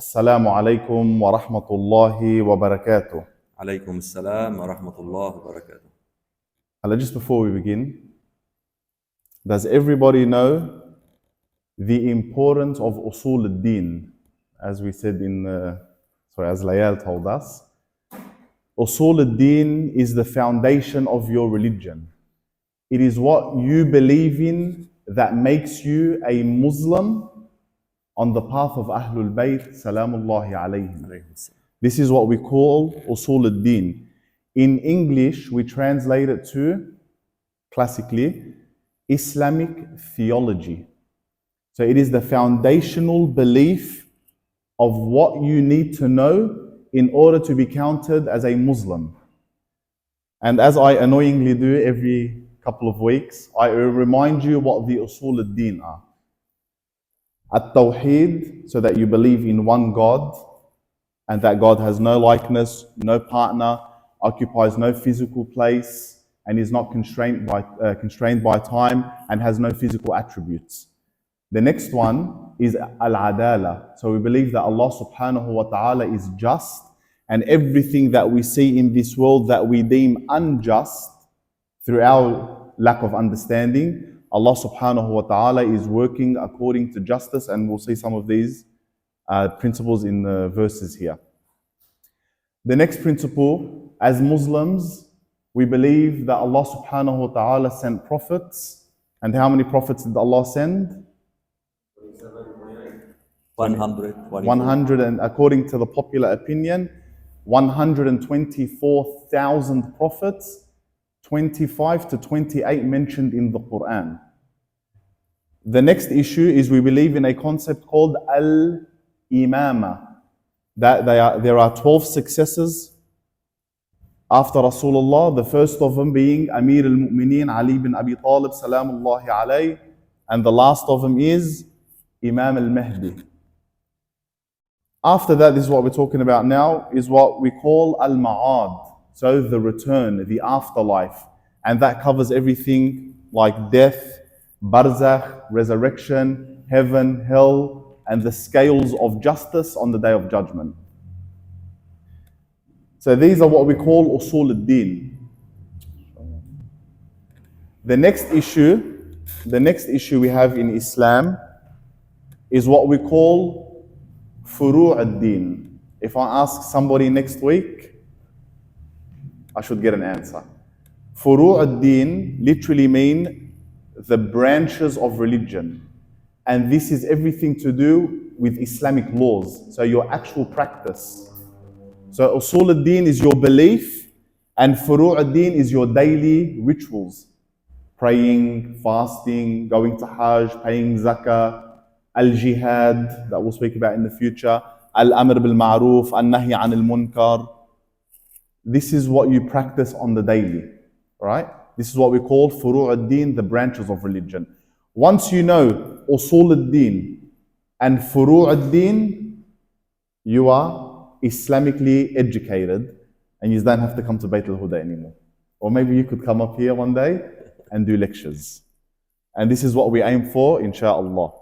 Assalamu alaikum wa rahmatullahi wa barakatuh. عليكم السلام ورحمة الله وبركاته. Allah, just before we begin, does everybody know the importance of usul al-din? As we said as Layal told us, usul al-din is the foundation of your religion. It is what you believe in that makes you a Muslim on the path of Ahlul Bayt, salamullahi alayhim. This is what we call usul al-din. In English, we translate it to, classically, Islamic theology. So it is the foundational belief of what you need to know in order to be counted as a Muslim. And as I annoyingly do every couple of weeks, I remind you what the usul al-din are. At-Tawheed, so that you believe in one God, and that God has no likeness, no partner, occupies no physical place, and is not constrained by time, and has no physical attributes. The next one is al-adala. So we believe that Allah subhanahu wa ta'ala is just, and everything that we see in this world that we deem unjust through our lack of understanding, Allah subhanahu wa ta'ala is working according to justice, and we'll see some of these principles in the verses here. The next principle, as Muslims, we believe that Allah subhanahu wa ta'ala sent prophets. And how many prophets did Allah send? 100, and according to the popular opinion, 124,000 prophets, 25 to 28 mentioned in the Quran. The next issue is we believe in a concept called al-imama, that there are 12 successors after Rasulullah, the first of them being Amir al-Mu'mineen Ali bin Abi Talib salamullahi alayhi, and the last of them is Imam al-Mahdi. After that, this is what we're talking about now, is what we call al-ma'ad, so the return, the afterlife, and that covers everything like death, barzakh, resurrection, heaven, hell, and the scales of justice on the Day of Judgment. So these are what we call usul al-din. The next issue we have in Islam is what we call furu' al-din. If I ask somebody next week, I should get an answer. Furu' al-din literally mean the branches of religion. And this is everything to do with Islamic laws, so your actual practice. So usul al-din is your belief, and furu' al-din is your daily rituals. Praying, fasting, going to Hajj, paying zakah, al-jihad, that we'll speak about in the future, al-amr bil-ma'ruf, al-nahy an al-munkar. This is what you practice on the daily, right? This is what we call furu' al-din, the branches of religion. Once you know usul al-din and furu' al-din, you are Islamically educated, and you don't have to come to BaytulHuda anymore. Or maybe you could come up here one day and do lectures. And this is what we aim for, inshaAllah.